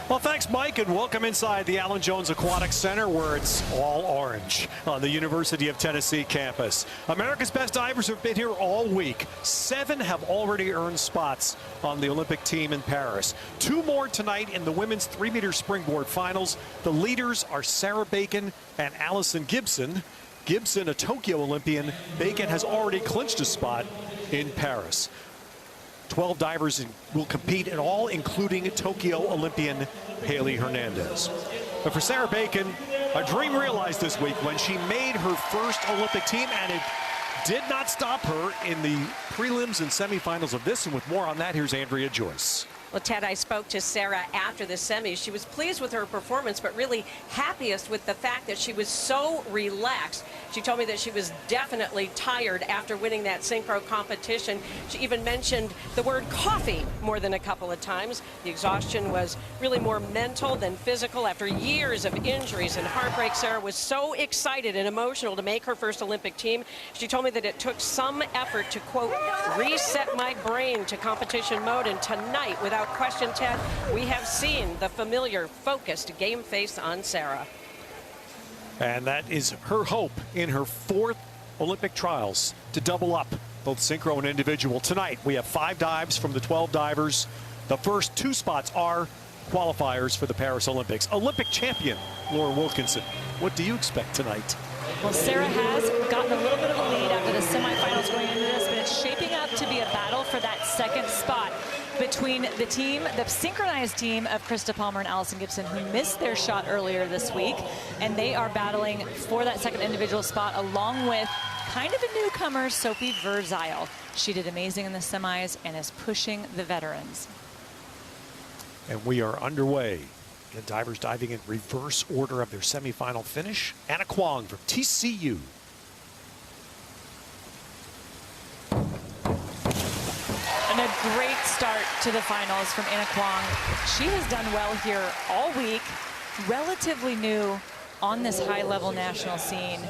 Well, thanks, Mike, and welcome inside the Allen Jones Aquatic Center, where it's all orange on the University of Tennessee campus. America's best divers have been here all week. 7 have already earned spots on the Olympic team in Paris. 2 more tonight in the women's 3-meter springboard finals. The leaders are Sarah Bacon and Allison Gibson. Gibson, a Tokyo Olympian. Bacon has already clinched a spot in Paris. 12 divers will compete in all, including Tokyo Olympian Haley Hernandez. But for Sarah Bacon, a dream realized this week when she made her first Olympic team, and it did not stop her in the prelims and semifinals of this. And with more on that, here's Andrea Joyce. Well, Ted, I spoke to Sarah after the semis. She was pleased with her performance, but really happiest with the fact that she was so relaxed. She told me that she was definitely tired after winning that synchro competition. She even mentioned the word coffee more than a couple of times. The exhaustion was really more mental than physical. After years of injuries and heartbreak, Sarah was so excited and emotional to make her first Olympic team. She told me that it took some effort to, quote, reset my brain to competition mode, and tonight, without question, Ted, we have seen the familiar, focused game face on Sarah. And that is her hope in her 4th Olympic trials to double up both synchro and individual. Tonight, we have 5 dives from the 12 divers. The first 2 spots are qualifiers for the Paris Olympics. Olympic champion Laura Wilkinson, what do you expect tonight? Well, Sarah has gotten a little bit of a lead after the semifinals going into this, but it's shaping up to be a battle for that 2nd spot between the team, the synchronized team of Krista Palmer and Allison Gibson, who missed their shot earlier this week, and they are battling for that 2nd individual spot along with kind of a newcomer, Sophie Verzile. She did amazing in the semis and is pushing the veterans. And we are underway. The divers diving in reverse order of their semifinal finish. Anna Kwong from TCU. And a great start to the finals from Anna Kwong. She has done well here all week, relatively new on this high-level national scene,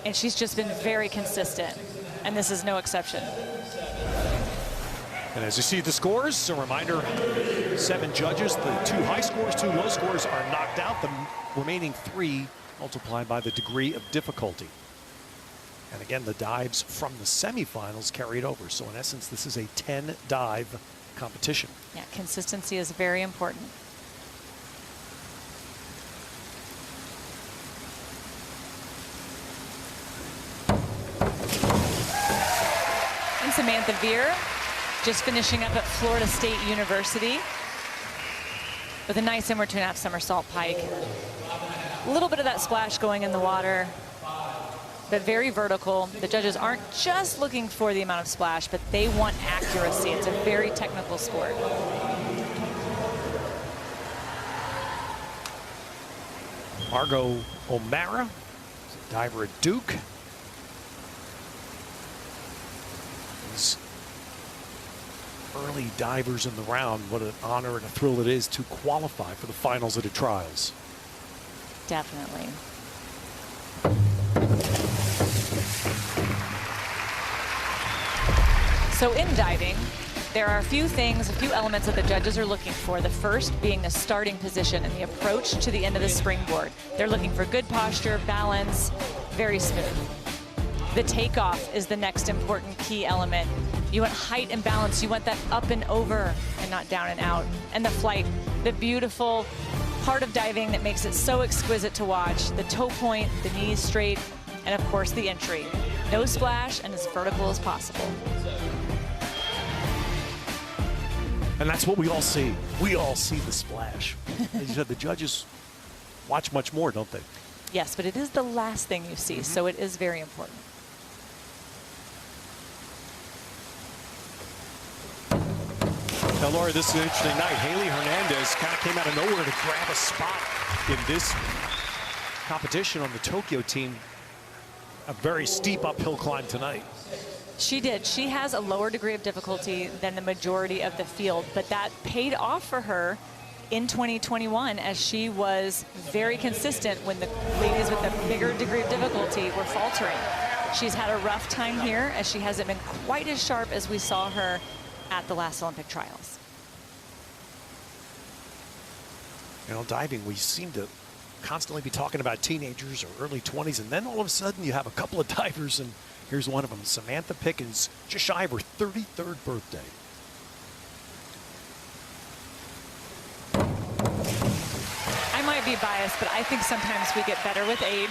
and she's just been very consistent, and this is no exception. And as you see the scores, a reminder, 7 judges, the 2 high scores, 2 low scores are knocked out. The remaining 3 multiplied by the degree of difficulty. And again, the dives from the semifinals carried over. So in essence, this is a 10-dive competition. Yeah, consistency is very important. And Samantha Veer, just finishing up at Florida State University with a nice inward 2.5 somersault pike. A little bit of that splash going in the water, but very vertical. The judges aren't just looking for the amount of splash, but they want accuracy. It's a very technical sport. Margot O'Mara, diver at Duke. These early divers in the round, what an honor and a thrill it is to qualify for the finals of the trials. Definitely. So in diving, there are a few things, a few elements that the judges are looking for. The first being the starting position and the approach to the end of the springboard. They're looking for good posture, balance, very smooth. The takeoff is the next important key element. You want height and balance. You want that up and over and not down and out. And the flight, the beautiful part of diving that makes it so exquisite to watch. The toe point, the knees straight, and of course the entry. No splash and as vertical as possible. And that's what we all see. We all see the splash. As you said, the judges watch much more, don't they? Yes, but it is the last thing you see, so it is very important. Now, Laura, this is an interesting night. Haley Hernandez kind of came out of nowhere to grab a spot in this competition on the Tokyo team. A very steep uphill climb tonight. She did. She has a lower degree of difficulty than the majority of the field, but that paid off for her in 2021 as she was very consistent when the ladies with the bigger degree of difficulty were faltering. She's had a rough time here as she hasn't been quite as sharp as we saw her at the last Olympic trials. You know, diving, we seem to constantly be talking about teenagers or early 20s, and then all of a sudden you have a couple of divers, and here's one of them, Samantha Pickens, just shy of her 33rd birthday. I might be biased, but I think sometimes we get better with age.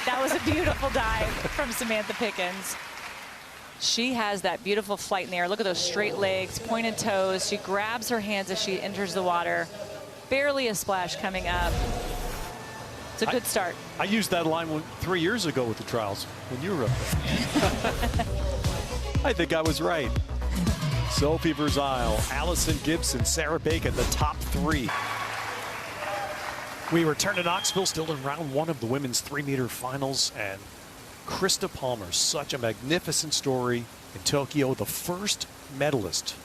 That was a beautiful dive from Samantha Pickens. She has that beautiful flight in the air. Look at those straight legs, pointed toes. She grabs her hands as she enters the water. Barely a splash coming up. It's a good start. I used that line 3 years ago with the trials when you were up there. I think I was right. Sophie Verzile, Allison Gibson, Sarah Bacon, the top three. We return to Knoxville, still in round one of the women's 3-meter finals, and Krista Palmer, such a magnificent story in Tokyo, the first medalist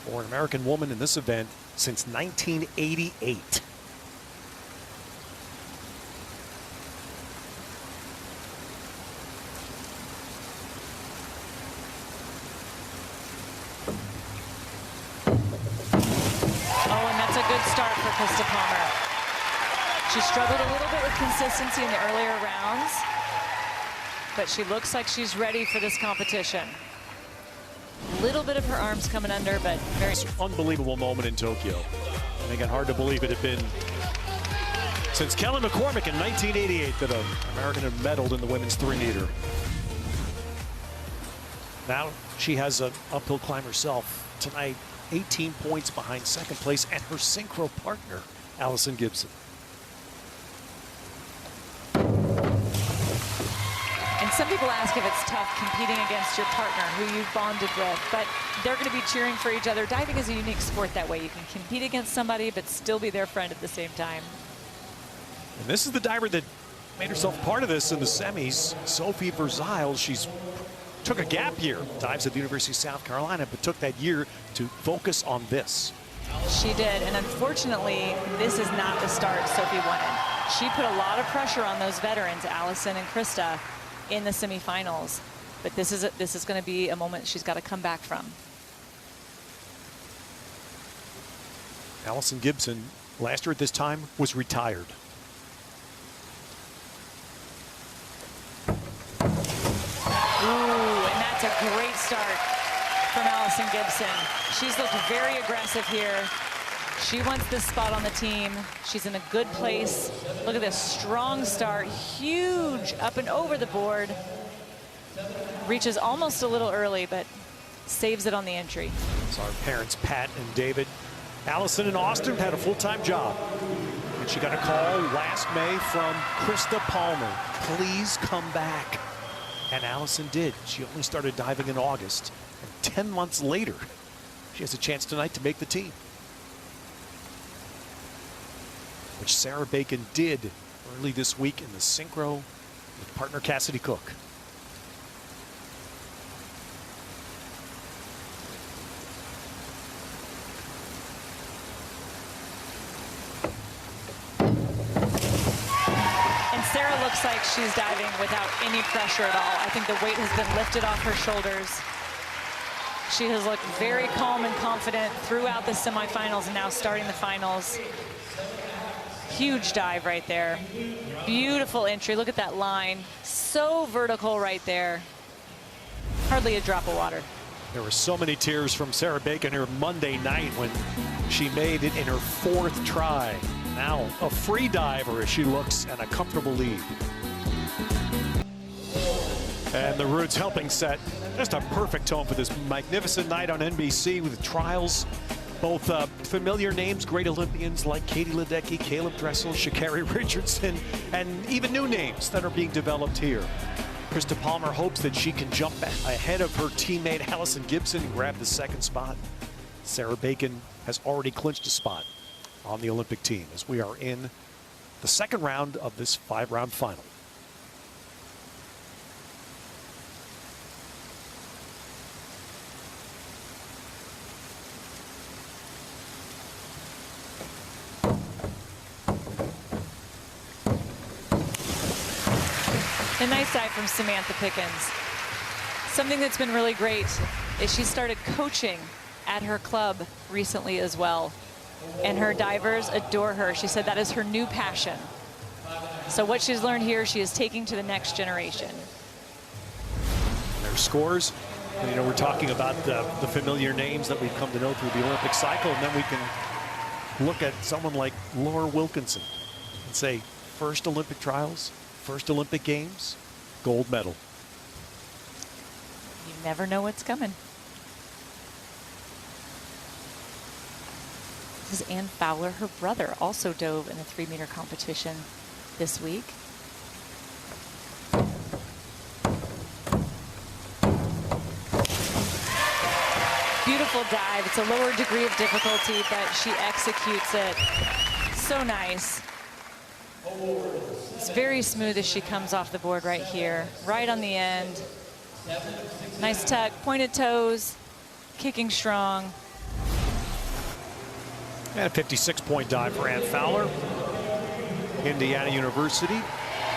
for an American woman in this event since 1988. Oh, and that's a good start for Krista Palmer. She struggled a little bit with consistency in the earlier rounds, but she looks like she's ready for this competition. A little bit of her arms coming under, but very unbelievable moment in Tokyo. And again, hard to believe it had been since Kelly McCormick in 1988 that an American had medaled in the women's 3-meter. Now she has an uphill climb herself tonight, 18 points behind second place and her synchro partner, Allison Gibson. And some people ask if it's tough competing against your partner who you've bonded with, but they're going to be cheering for each other. Diving is a unique sport that way. You can compete against somebody, but still be their friend at the same time. And this is the diver that made herself part of this in the semis, Sophie Verzile. She's took a gap year, dives at the University of South Carolina, but took that year to focus on this. She did, and unfortunately, this is not the start Sophie wanted. She put a lot of pressure on those veterans, Allison and Krista, in the semifinals, but this is going to be a moment she's got to come back from. Allison Gibson, last year at this time, was retired. Ooh, and that's a great start from Allison Gibson. She's looked very aggressive here. She wants this spot on the team. She's in a good place. Look at this strong start, huge up and over the board. Reaches almost a little early, but saves it on the entry. So our parents, Pat and David. Allison in Austin had a full-time job. And she got a call last May from Krista Palmer. Please come back. And Allison did. She only started diving in August. And 10 months later, she has a chance tonight to make the team, which Sarah Bacon did early this week in the synchro with partner Cassidy Cook. And Sarah looks like she's diving without any pressure at all. I think the weight has been lifted off her shoulders. She has looked very calm and confident throughout the semifinals and now starting the finals. Huge dive right there. Beautiful entry. Look at that line. So vertical right there. Hardly a drop of water. There were so many tears from Sarah Bacon here Monday night when she made it in her 4th try. Now a free diver as she looks and a comfortable lead. And the Roots helping set just a perfect tone for this magnificent night on NBC with the trials. Both familiar names, great Olympians like Katie Ledecky, Caleb Dressel, Sha'Carri Richardson, and even new names that are being developed here. Krista Palmer hopes that she can jump ahead of her teammate Allison Gibson and grab the 2nd spot. Sarah Bacon has already clinched a spot on the Olympic team as we are in the 2nd round of this 5-round final. A nice dive from Samantha Pickens. Something that's been really great is she started coaching at her club recently as well. and her divers adore her. She said that is her new passion. So what she's learned here, she is taking to the next generation. Their scores, and, you know, we're talking about the familiar names that we've come to know through the Olympic cycle, and then we can look at someone like Laura Wilkinson and say, first Olympic trials, first Olympic Games, gold medal. You never know what's coming. This is Ann Fowler. Her brother also dove in a 3-meter competition this week. Beautiful dive. It's a lower degree of difficulty, but she executes it so nice. It's very smooth as she comes off the board right here, right on the end. Nice tuck, pointed toes, kicking strong. And a 56-point dive for Ann Fowler. Indiana University.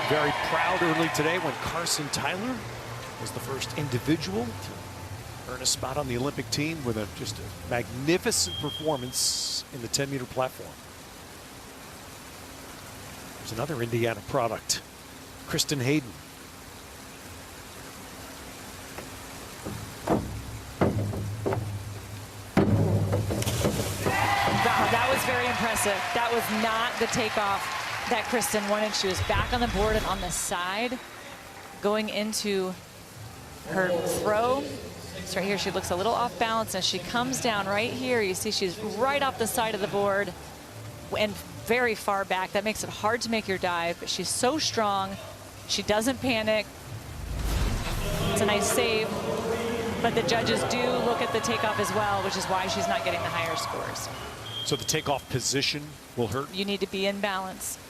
Very proud early today when Carson Tyler was the first individual to earn a spot on the Olympic team with just a magnificent performance in the 10-meter platform. There's another Indiana product, Kristen Hayden. Wow, that was very impressive. That was not the takeoff that Kristen wanted. She was back on the board and on the side going into her throw. So right here, she looks a little off balance as she comes down right here. You see she's right off the side of the board and very far back. That makes it hard to make your dive, but she's so strong. She doesn't panic. It's a nice save, but the judges do look at the takeoff as well, which is why she's not getting the higher scores. So the takeoff position will hurt? You need to be in balance.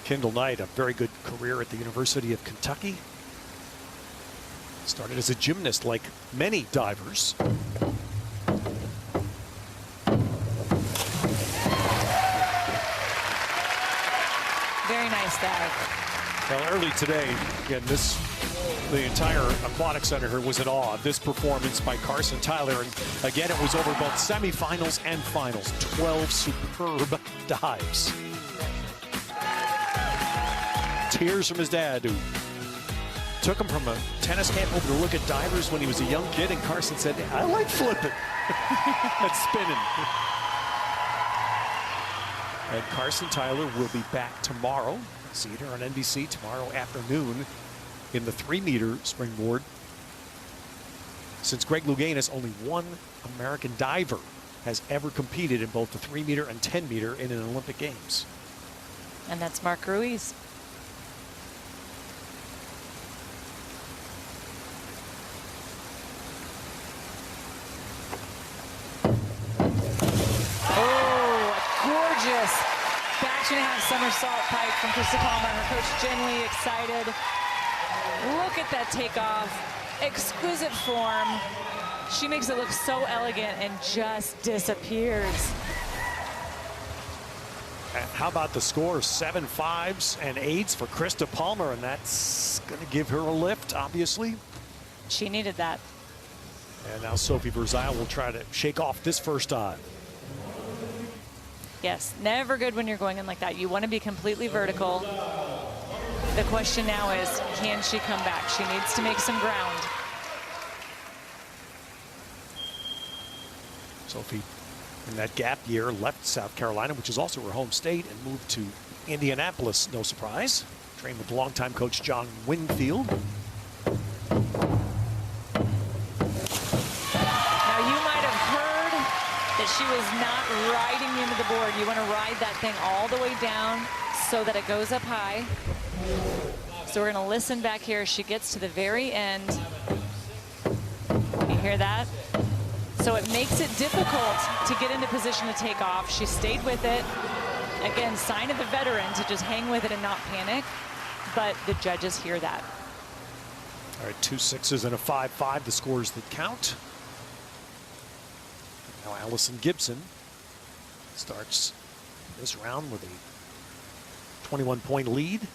Kendall Knight, a very good career at the University of Kentucky. Started as a gymnast like many divers. Very nice dive. Well, early today, again, the entire aquatic center here was in awe of this performance by Carson Tyler. And again, it was over both semifinals and finals. 12 superb dives. Tears from his dad, who took him from a tennis camp over to look at divers when he was a young kid. And Carson said, I like flipping and spinning. And Carson Tyler will be back tomorrow. See her on NBC tomorrow afternoon in the 3-meter springboard. Since Greg Louganis, only one American diver has ever competed in both the 3-meter and 10-meter in an Olympic Games. And that's Mark Ruiz. Batch and a half somersault pike from Krista Palmer. Her coach Jen Lee excited. Look at that takeoff. Exquisite form. She makes it look so elegant and just disappears. And how about the score? 7 5s and 8s for Krista Palmer, and that's going to give her a lift, obviously. She needed that. And now Sophie Verzeil will try to shake off this first dive. Yes, never good when you're going in like that. You want to be completely vertical. The question now is, can she come back? She needs to make some ground. Sophie, in that gap year, left South Carolina, which is also her home state, and moved to Indianapolis, no surprise. Trained with longtime coach John Wingfield. She was not riding into the board. You want to ride that thing all the way down so that it goes up high. So we're going to listen back here as she gets to the very end. You hear that? So it makes it difficult to get into position to take off. She stayed with it. Again, sign of the veteran to just hang with it and not panic. But the judges hear that. All right, 2 6s and a 5-5, the scores that count. Now Allison Gibson starts this round with a 21-point lead.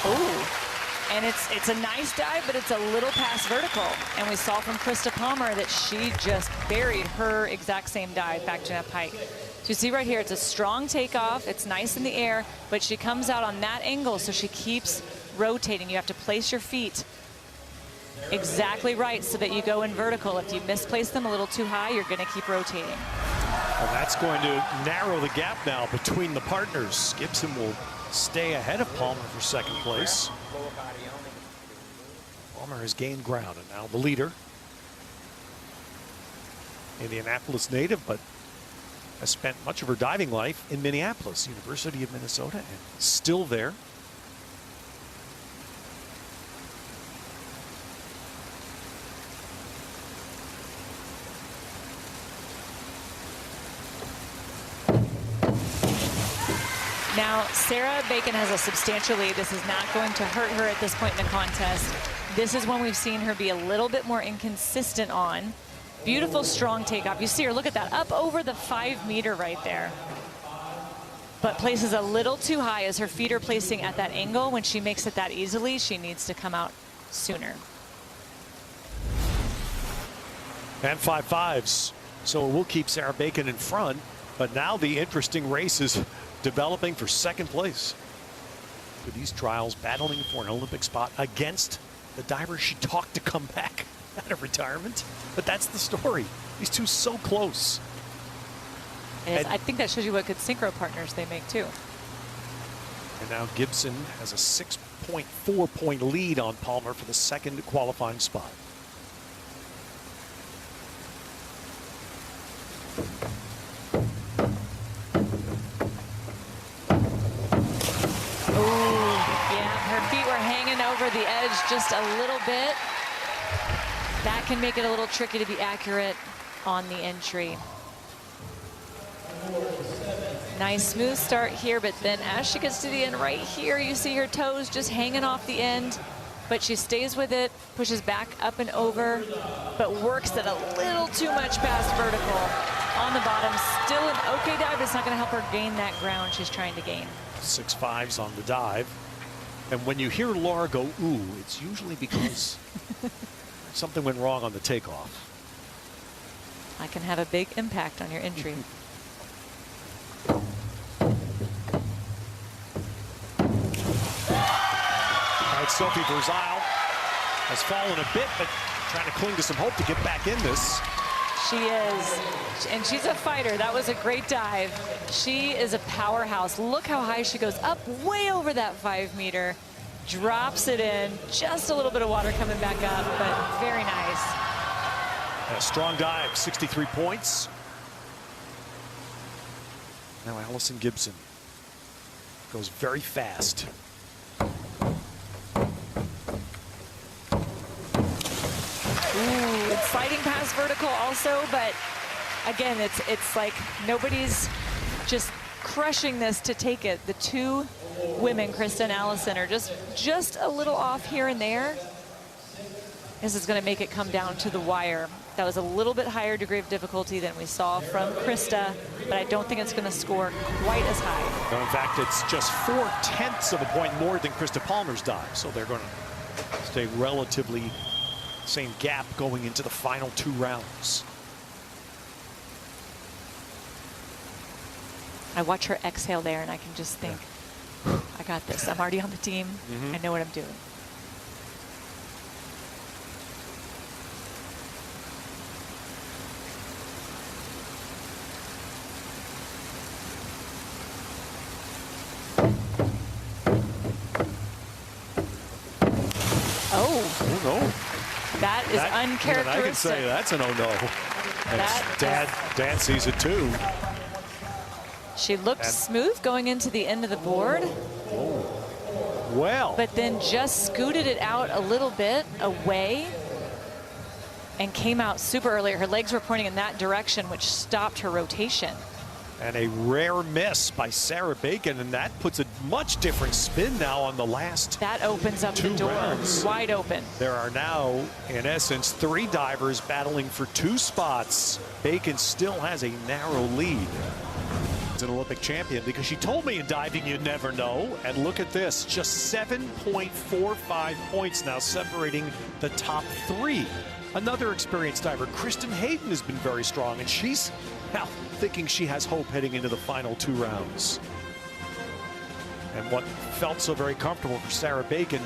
Oh, and it's a nice dive, but it's a little past vertical. And we saw from Krista Palmer that she just buried her exact same dive back to that pike. So you see right here, it's a strong takeoff. It's nice in the air, but she comes out on that angle, so she keeps rotating. You have to place your feet exactly right so that you go in vertical. If you misplace them a little too high, you're going to keep rotating. And that's going to narrow the gap now between the partners. Gibson will stay ahead of Palmer for second place. Palmer has gained ground, and now the leader. Indianapolis native, but has spent much of her diving life in Minneapolis, University of Minnesota, and still there. Now, Sarah Bacon has a substantial lead. This is not going to hurt her at this point in the contest. This is when we've seen her be a little bit more inconsistent on. Beautiful, strong takeoff. You see her, look at that, up over the 5 meter right there. But places a little too high as her feet are placing at that angle. When she makes it that easily, she needs to come out sooner. And 5.5s. So we'll keep Sarah Bacon in front. But now the interesting race is developing for second place. For these trials, battling for an Olympic spot against the diver she talked to come back out of retirement. But that's the story. These two so close. And I think that shows you what good synchro partners they make too. And now Gibson has a 6.4 point lead on Palmer for the second qualifying spot. Over the edge just a little bit. That can make it a little tricky to be accurate on the entry. Nice smooth start here, but then as she gets to the end right here, you see her toes just hanging off the end, but she stays with it, pushes back up and over, but works it a little too much past vertical on the bottom. Still an okay dive, but it's not going to help her gain that ground she's trying to gain. 6.5s on the dive. And when you hear Laura go, ooh, it's usually because something went wrong on the takeoff. I can have a big impact on your entry. All right, Sophie Verzile has fallen a bit, but trying to cling to some hope to get back in this. She is, and she's a fighter. That was a great dive. She is a powerhouse. Look how high she goes, up way over that 5 meter, drops it in, just a little bit of water coming back up, but very nice. A strong dive, 63 points. Now Allison Gibson goes very fast. Ooh, it's sliding past vertical also, but again, it's like nobody's just crushing this to take it. The two women, Krista and Allison, are just a little off here and there. This is going to make it come down to the wire. That was a little bit higher degree of difficulty than we saw from Krista, but I don't think it's going to score quite as high. No, in fact, it's just 0.4 of a point more than Krista Palmer's dive, so they're going to stay relatively same gap going into the final 2 rounds. I watch her exhale there, and I can just think, I got this. I'm already on the team. I know what I'm doing. Oh, no. That is uncharacteristic. I can say that's an oh-no. Dad sees it too. She looked smooth going into the end of the board. Oh. Well. But then just scooted it out a little bit away and came out super early. Her legs were pointing in that direction, which stopped her rotation. And a rare miss by Sarah Bacon, and that puts a much different spin now on the last. That opens up the door wide open. There are now, in essence, 3 divers battling for 2 spots. Bacon still has a narrow lead. An Olympic champion, because she told me in diving you never know. And look at this, just 7.45 points now separating the top three. Another experienced diver, Kristen Hayden, has been very strong, and she's now thinking she has hope heading into the final 2 rounds. And what felt so very comfortable for Sarah Bacon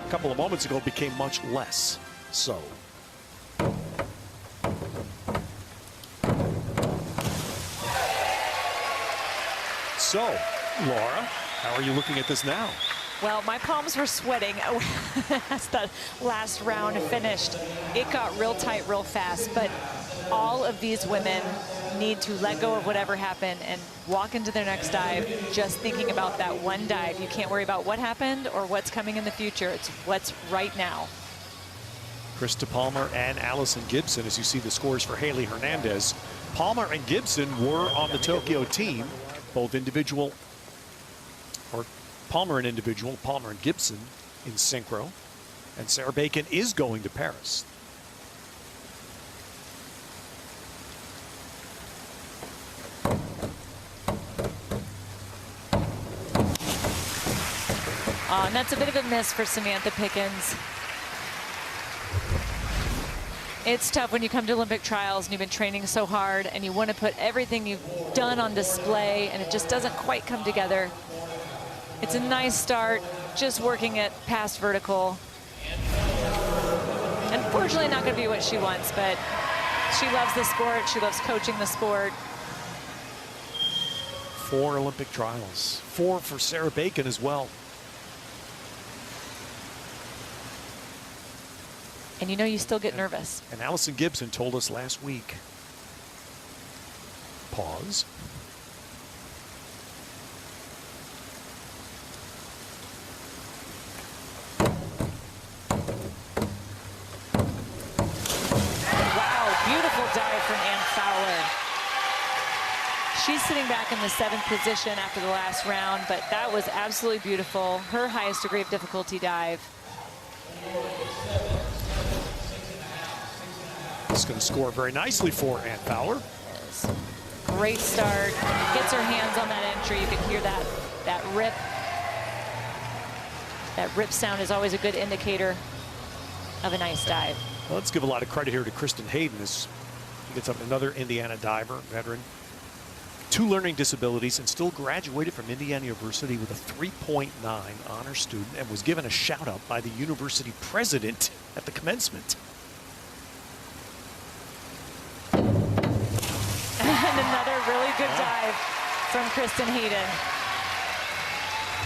a couple of moments ago became much less so. So, Laura, how are you looking at this now? Well, my palms were sweating as the last round finished. It got real tight real fast, but all of these women need to let go of whatever happened and walk into their next dive just thinking about that one dive. You can't worry about what happened or what's coming in the future. It's what's right now. Krista Palmer and Allison Gibson, as you see the scores for Haley Hernandez. Palmer and Gibson were on the Tokyo team, both individual, or Palmer and individual, Palmer and Gibson in synchro, and Sarah Bacon is going to Paris. And that's a bit of a miss for Samantha Pickens. It's tough when you come to Olympic trials and you've been training so hard and you want to put everything you've done on display and it just doesn't quite come together. It's a nice start, just working it past vertical. Unfortunately, not going to be what she wants, but she loves the sport. She loves coaching the sport. 4 Olympic trials, 4 for Sarah Bacon as well. And you know you still get nervous. And Allison Gibson told us last week, pause. Wow, beautiful dive from Ann Fowler. She's sitting back in the 7th position after the last round, but that was absolutely beautiful. Her highest degree of difficulty dive. It's going to score very nicely for Ann Fowler. Great start. Gets her hands on that entry. You can hear that rip. That rip sound is always a good indicator of a nice dive. Well, let's give a lot of credit here to Kristen Hayden as he gets up another Indiana diver, veteran. 2 learning disabilities and still graduated from Indiana University with a 3.9 honor student and was given a shout out by the university president at the commencement. And another really good dive from Kristen Hayden.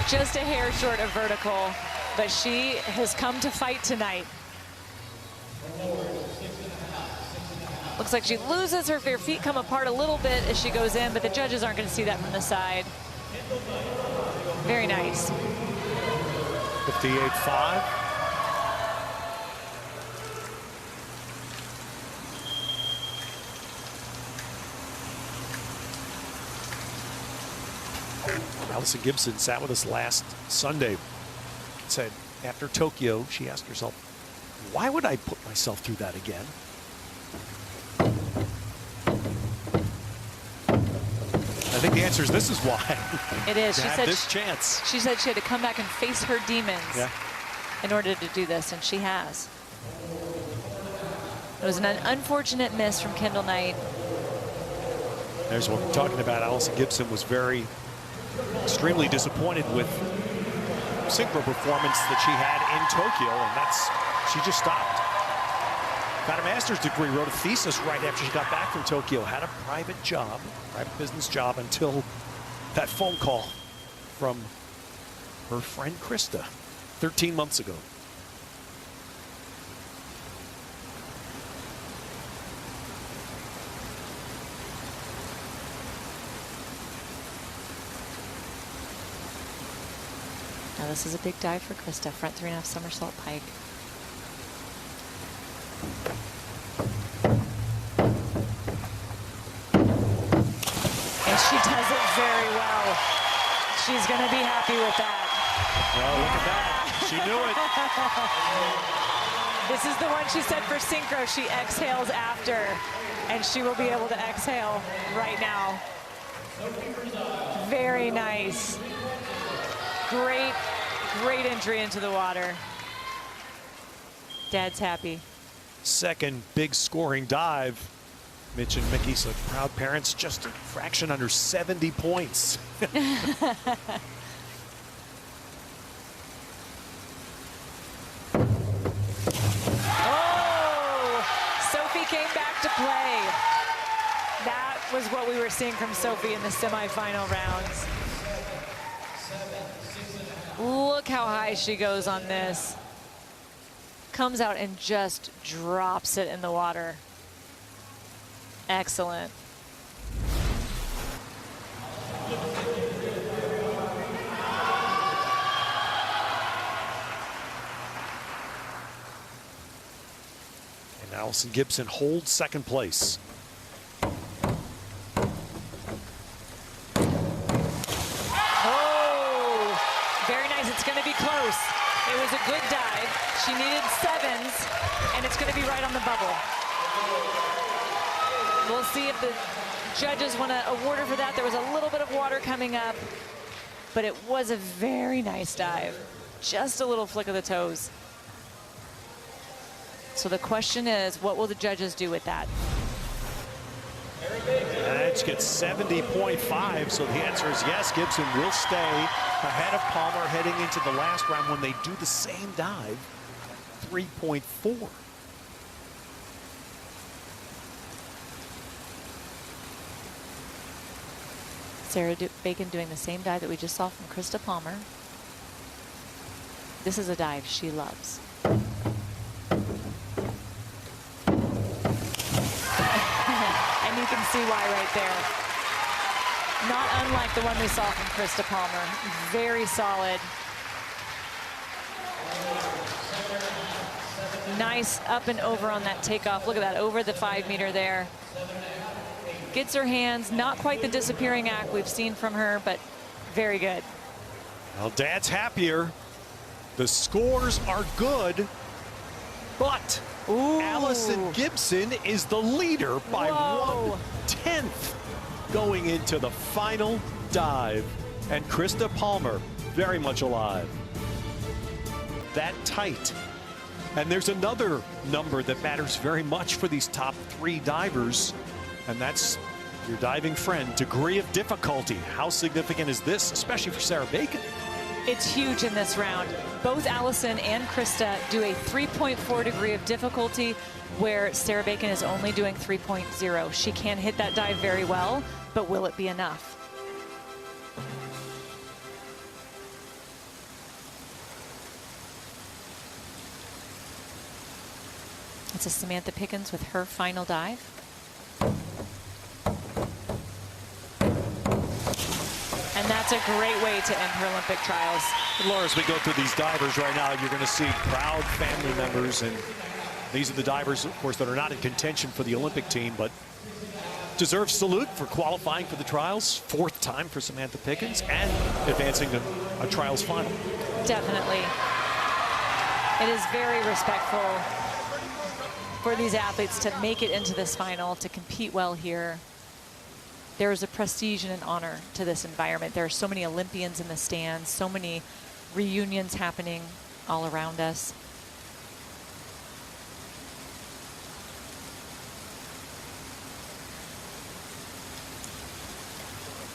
Just a hair short of vertical, but she has come to fight tonight. Looks like she loses her feet come apart a little bit as she goes in, but the judges aren't going to see that from the side. Very nice. 58.5. Allison Gibson sat with us last Sunday. Said after Tokyo, she asked herself, why would I put myself through that again? I think the answer is this is why. It is. She said this chance. She said she had to come back and face her demons in order to do this, and she has. It was an unfortunate miss from Kendall Knight. There's what we're talking about. Allison Gibson was extremely disappointed with synchro performance that she had in Tokyo, and she just stopped. Got a master's degree, wrote a thesis right after she got back from Tokyo, had a private business job until that phone call from her friend Krista 13 months ago. Now this is a big dive for Krista, front 3.5 somersault pike. And she does it very well. She's going to be happy with that. Well, look at that. She knew it. This is the one she said for synchro. She exhales after, and she will be able to exhale right now. Very nice. Great entry into the water. Dad's happy. Second big scoring dive. Mitch and Mickey's like proud parents, just a fraction under 70 points. Sophie came back to play. That was what we were seeing from Sophie in the semifinal rounds. Look how high she goes on this. Comes out and just drops it in the water. Excellent. And Allison Gibson holds second place. Oh, very nice. It's going to be close. It was a good dive. She needed 7s, and it's going to be right on the bubble. We'll see if the judges want to award her for that. There was a little bit of water coming up, but it was a very nice dive. Just a little flick of the toes. So the question is, what will the judges do with that? Edge gets 70.5, so the answer is yes. Gibson will stay ahead of Palmer heading into the last round when they do the same dive. 3.4. Sarah Bacon doing the same dive that we just saw from Krista Palmer. This is a dive she loves. And you can see why right there. Not unlike the one we saw from Krista Palmer. Very solid. Nice up and over on that takeoff. Look at that, over the 5 meter there. Gets her hands, not quite the disappearing act we've seen from her, but very good. Well, Dad's happier. The scores are good, but Ooh. Allison Gibson is the leader by Whoa. 1/10 going into the final dive. And Krista Palmer very much alive. That tight. And there's another number that matters very much for these top 3 divers, and that's your diving friend, degree of difficulty. How significant is this, especially for Sarah Bacon? It's huge in this round. Both Allison and Krista do a 3.4 degree of difficulty, where Sarah Bacon is only doing 3.0. She can hit that dive very well, but will it be enough? It's a Samantha Pickens with her final dive. And that's a great way to end her Olympic trials. Laura, as we go through these divers right now, you're going to see proud family members, and these are the divers, of course, that are not in contention for the Olympic team, but deserve salute for qualifying for the trials. 4th time for Samantha Pickens and advancing to a trials final. Definitely. It is very respectful for these athletes to make it into this final, to compete well here. There is a prestige and an honor to this environment. There are so many Olympians in the stands, so many reunions happening all around us.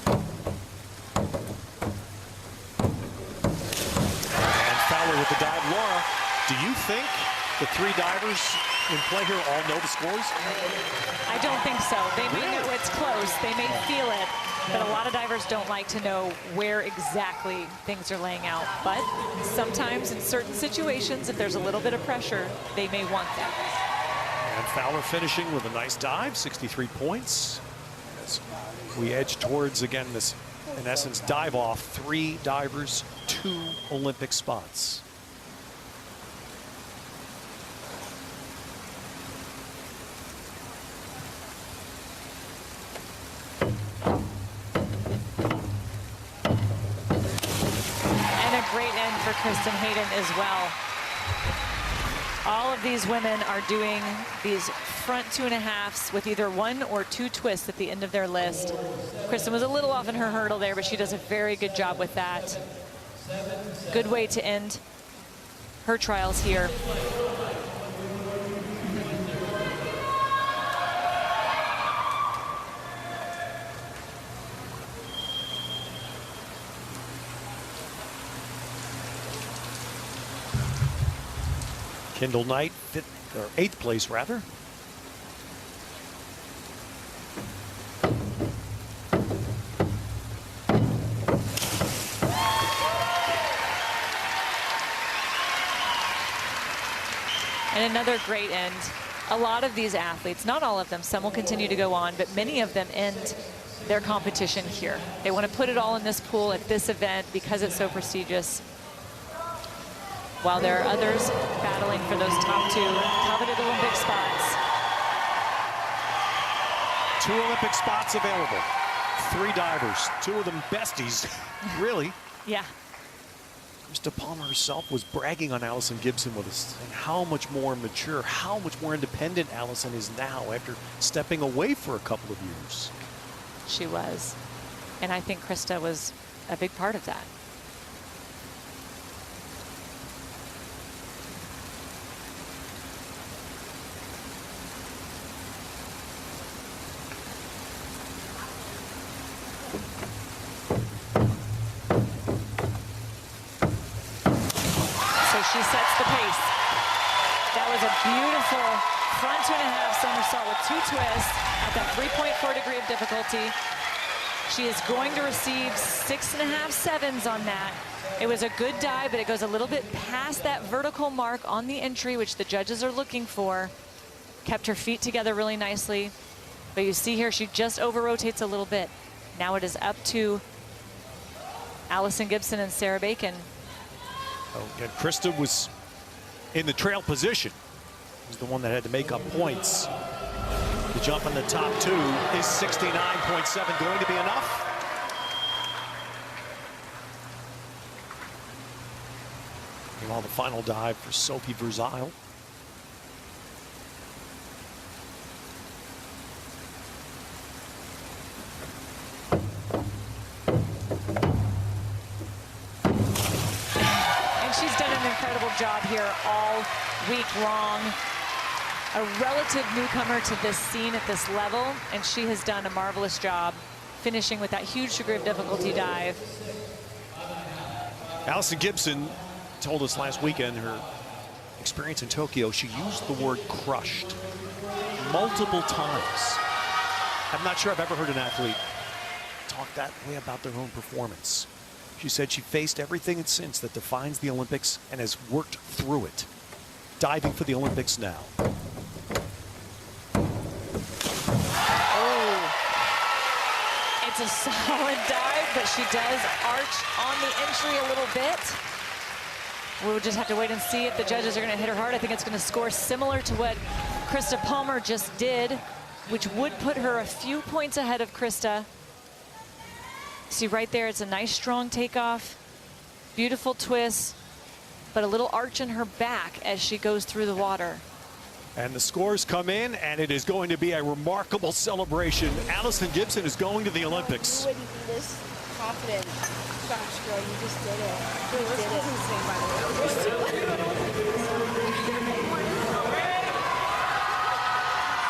And Fowler with the dive. Laura, do you think the 3 divers in play here all know the scores? I don't think so. They may know it's close. They may feel it. But a lot of divers don't like to know where exactly things are laying out. But sometimes in certain situations, if there's a little bit of pressure, they may want that. And Fowler finishing with a nice dive, 63 points. As we edge towards, again, this, in essence, dive off. 3 divers, 2 Olympic spots. Great end for Kristen Hayden as well. All of these women are doing these front 2.5s with either 1 or 2 twists at the end of their list. Kristen was a little off in her hurdle there, but she does a very good job with that. Good way to end her trials here. Kendall Knight, 8th place rather. And another great end. A lot of these athletes, not all of them, some will continue to go on, but many of them end their competition here. They want to put it all in this pool at this event because it's so prestigious. While there are others battling for those top 2 coveted Olympic spots. 2 Olympic spots available. 3 divers, 2 of them besties, really. Yeah. Krista Palmer herself was bragging on Allison Gibson with us, and how much more mature, how much more independent Allison is now after stepping away for a couple of years. She was. And I think Krista was a big part of that. She sets the pace. That was a beautiful front 2.5 somersault with 2 twists at that 3.4 degree of difficulty. She is going to receive 6.5 sevens on that. It was a good dive, but it goes a little bit past that vertical mark on the entry, which the judges are looking for. Kept her feet together really nicely. But you see here, she just over-rotates a little bit. Now it is up to Allison Gibson and Sarah Bacon. Oh, and Krista was in the trail position. Was the one that had to make up points. The jump in the top 2 is 69.7 going to be enough? Meanwhile, the final dive for Sophie Verzile. Incredible job here all week long. A relative newcomer to this scene at this level, and she has done a marvelous job finishing with that huge degree of difficulty dive. Allison Gibson told us last weekend her experience in Tokyo, she used the word crushed multiple times. I'm not sure I've ever heard an athlete talk that way about their own performance. She said she faced everything since that defines the Olympics and has worked through it. Diving for the Olympics now. Oh, it's a solid dive, but she does arch on the entry a little bit. We'll just have to wait and see if the judges are going to hit her hard. I think it's going to score similar to what Krista Palmer just did, which would put her a few points ahead of Krista. See right there, it's a nice strong takeoff, beautiful twist, but a little arch in her back as she goes through the water. And the scores come in, and it is going to be a remarkable celebration. Allison Gibson is going to the Olympics. You wouldn't be this confident. Gosh, girl, you just did it. You did it. Insane, by the way.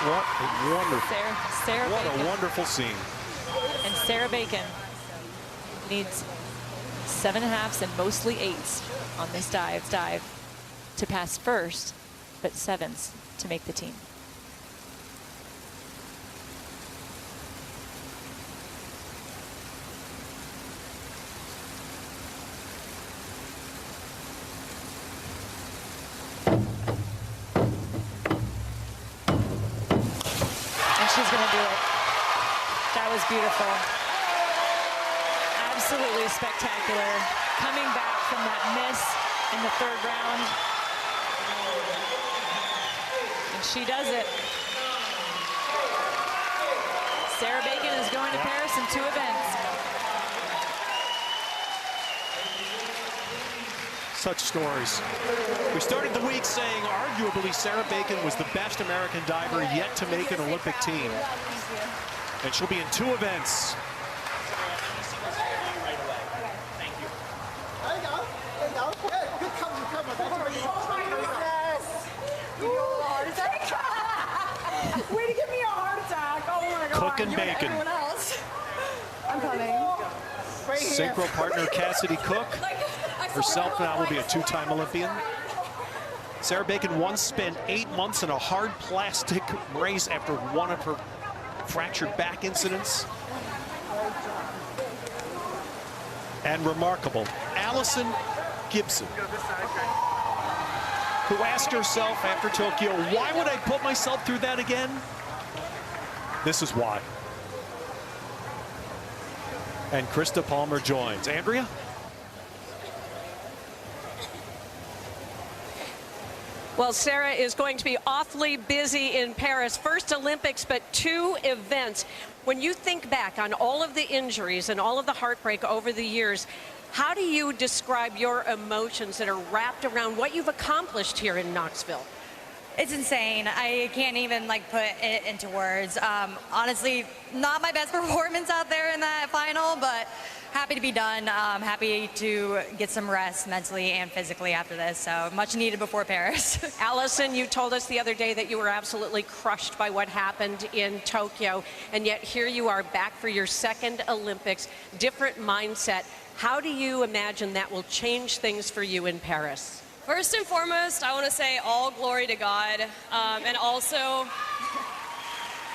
What a wonderful, Sarah what Bacon. a wonderful scene. And Sarah Bacon needs 7.5s and mostly 8s on this dive to pass first, but 7s to make the team. And she's going to do it. That was beautiful. Absolutely spectacular. Coming back from that miss in the 3rd round. And she does it. Sarah Bacon is going to Paris in 2 events. Such stories. We started the week saying arguably Sarah Bacon was the best American diver yet to make an Olympic team. And she'll be in 2 events. Way to give me a heart attack. Oh my God. Cooking bacon. Everyone else. I'm coming. Synchro partner Cassidy Cook. Herself now will be a 2-time Olympian. Sarah Bacon once spent 8 months in a hard plastic brace after one of her fractured back incidents. And remarkable, Allison Gibson, who asked herself after Tokyo, why would I put myself through that again? This is why. And Krista Palmer joins. Andrea? Well, Sarah is going to be awfully busy in Paris. First Olympics, but 2 events. When you think back on all of the injuries and all of the heartbreak over the years, how do you describe your emotions that are wrapped around what you've accomplished here in Knoxville? It's insane. I can't even put it into words. Honestly, not my best performance out there in that final, but happy to be done. Happy to get some rest mentally and physically after this. So much needed before Paris. Allison, you told us the other day that you were absolutely crushed by what happened in Tokyo, and yet here you are back for your 2nd Olympics. Different mindset. How do you imagine that will change things for you in Paris? First and foremost, I want to say all glory to God. And also,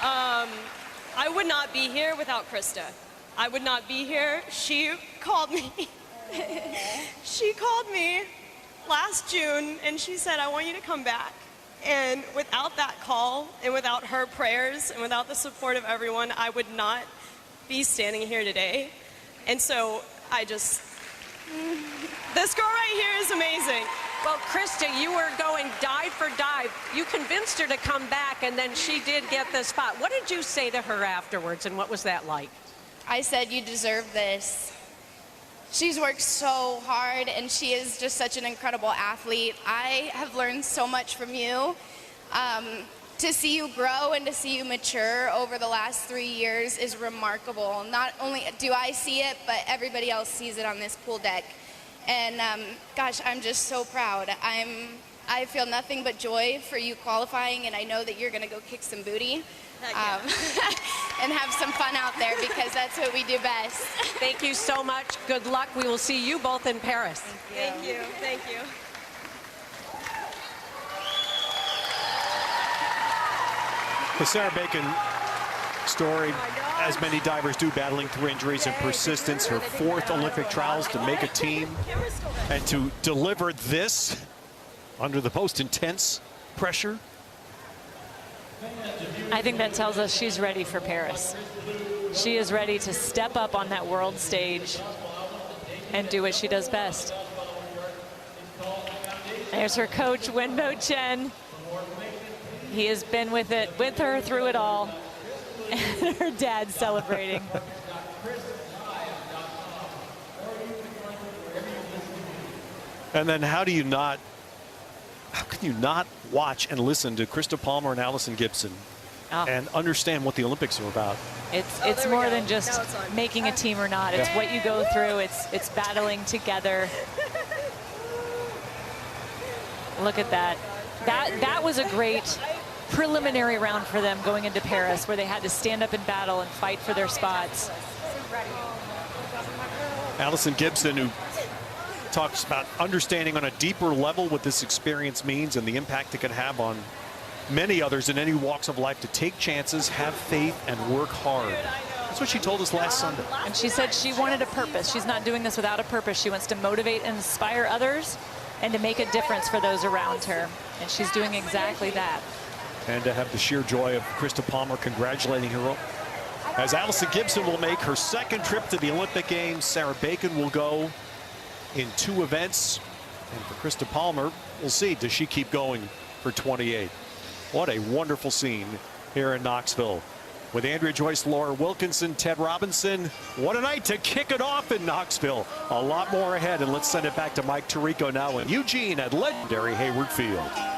I would not be here without Krista. I would not be here. She called me. She called me last June and she said, I want you to come back. And without that call and without her prayers and without the support of everyone, I would not be standing here today. And so this girl right here is amazing. Well, Krista, you were going dive for dive. You convinced her to come back, and then she did get the spot. What did you say to her afterwards, and what was that like? I said, you deserve this. She's worked so hard, and she is just such an incredible athlete. I have learned so much from you. To see you grow and to see you mature over the last 3 years is remarkable. Not only do I see it, but everybody else sees it on this pool deck. And gosh, I'm just so proud. I feel nothing but joy for you qualifying, and I know that you're going to go kick some booty and have some fun out there, because that's what we do best. Thank you so much. Good luck. We will see you both in Paris. Thank you. Thank you. The Sarah Bacon story, as many divers do, battling through injuries and persistence. Her 4th Olympic trials to make a team and to deliver this under the most intense pressure. I think that tells us she's ready for Paris. She is ready to step up on that world stage and do what she does best. There's her coach, Wenbo Chen. He has been with her through it all. And her dad celebrating. And then how can you not watch and listen to Krista Palmer and Allison Gibson and understand what the Olympics are about? It's more than just making a team or not. It's what you go through. It's battling together. Look at that. That was a great preliminary round for them going into Paris, where they had to stand up and battle and fight for their spots. Allison Gibson, who talks about understanding on a deeper level what this experience means and the impact it can have on many others in any walks of life, to take chances, have faith, and work hard. That's what she told us last Sunday. And she said she wanted a purpose. She's not doing this without a purpose. She wants to motivate and inspire others and to make a difference for those around her. And she's doing exactly that. And to have the sheer joy of Krista Palmer congratulating her, as Allison Gibson will make her 2nd trip to the Olympic Games. Sarah Bacon will go in 2 events. And for Krista Palmer, we'll see, does she keep going for 28? What a wonderful scene here in Knoxville. with Andrea Joyce, Laura Wilkinson, Ted Robinson. What a night to kick it off in Knoxville. A lot more ahead, and let's send it back to Mike Tirico now in Eugene at legendary Hayward Field.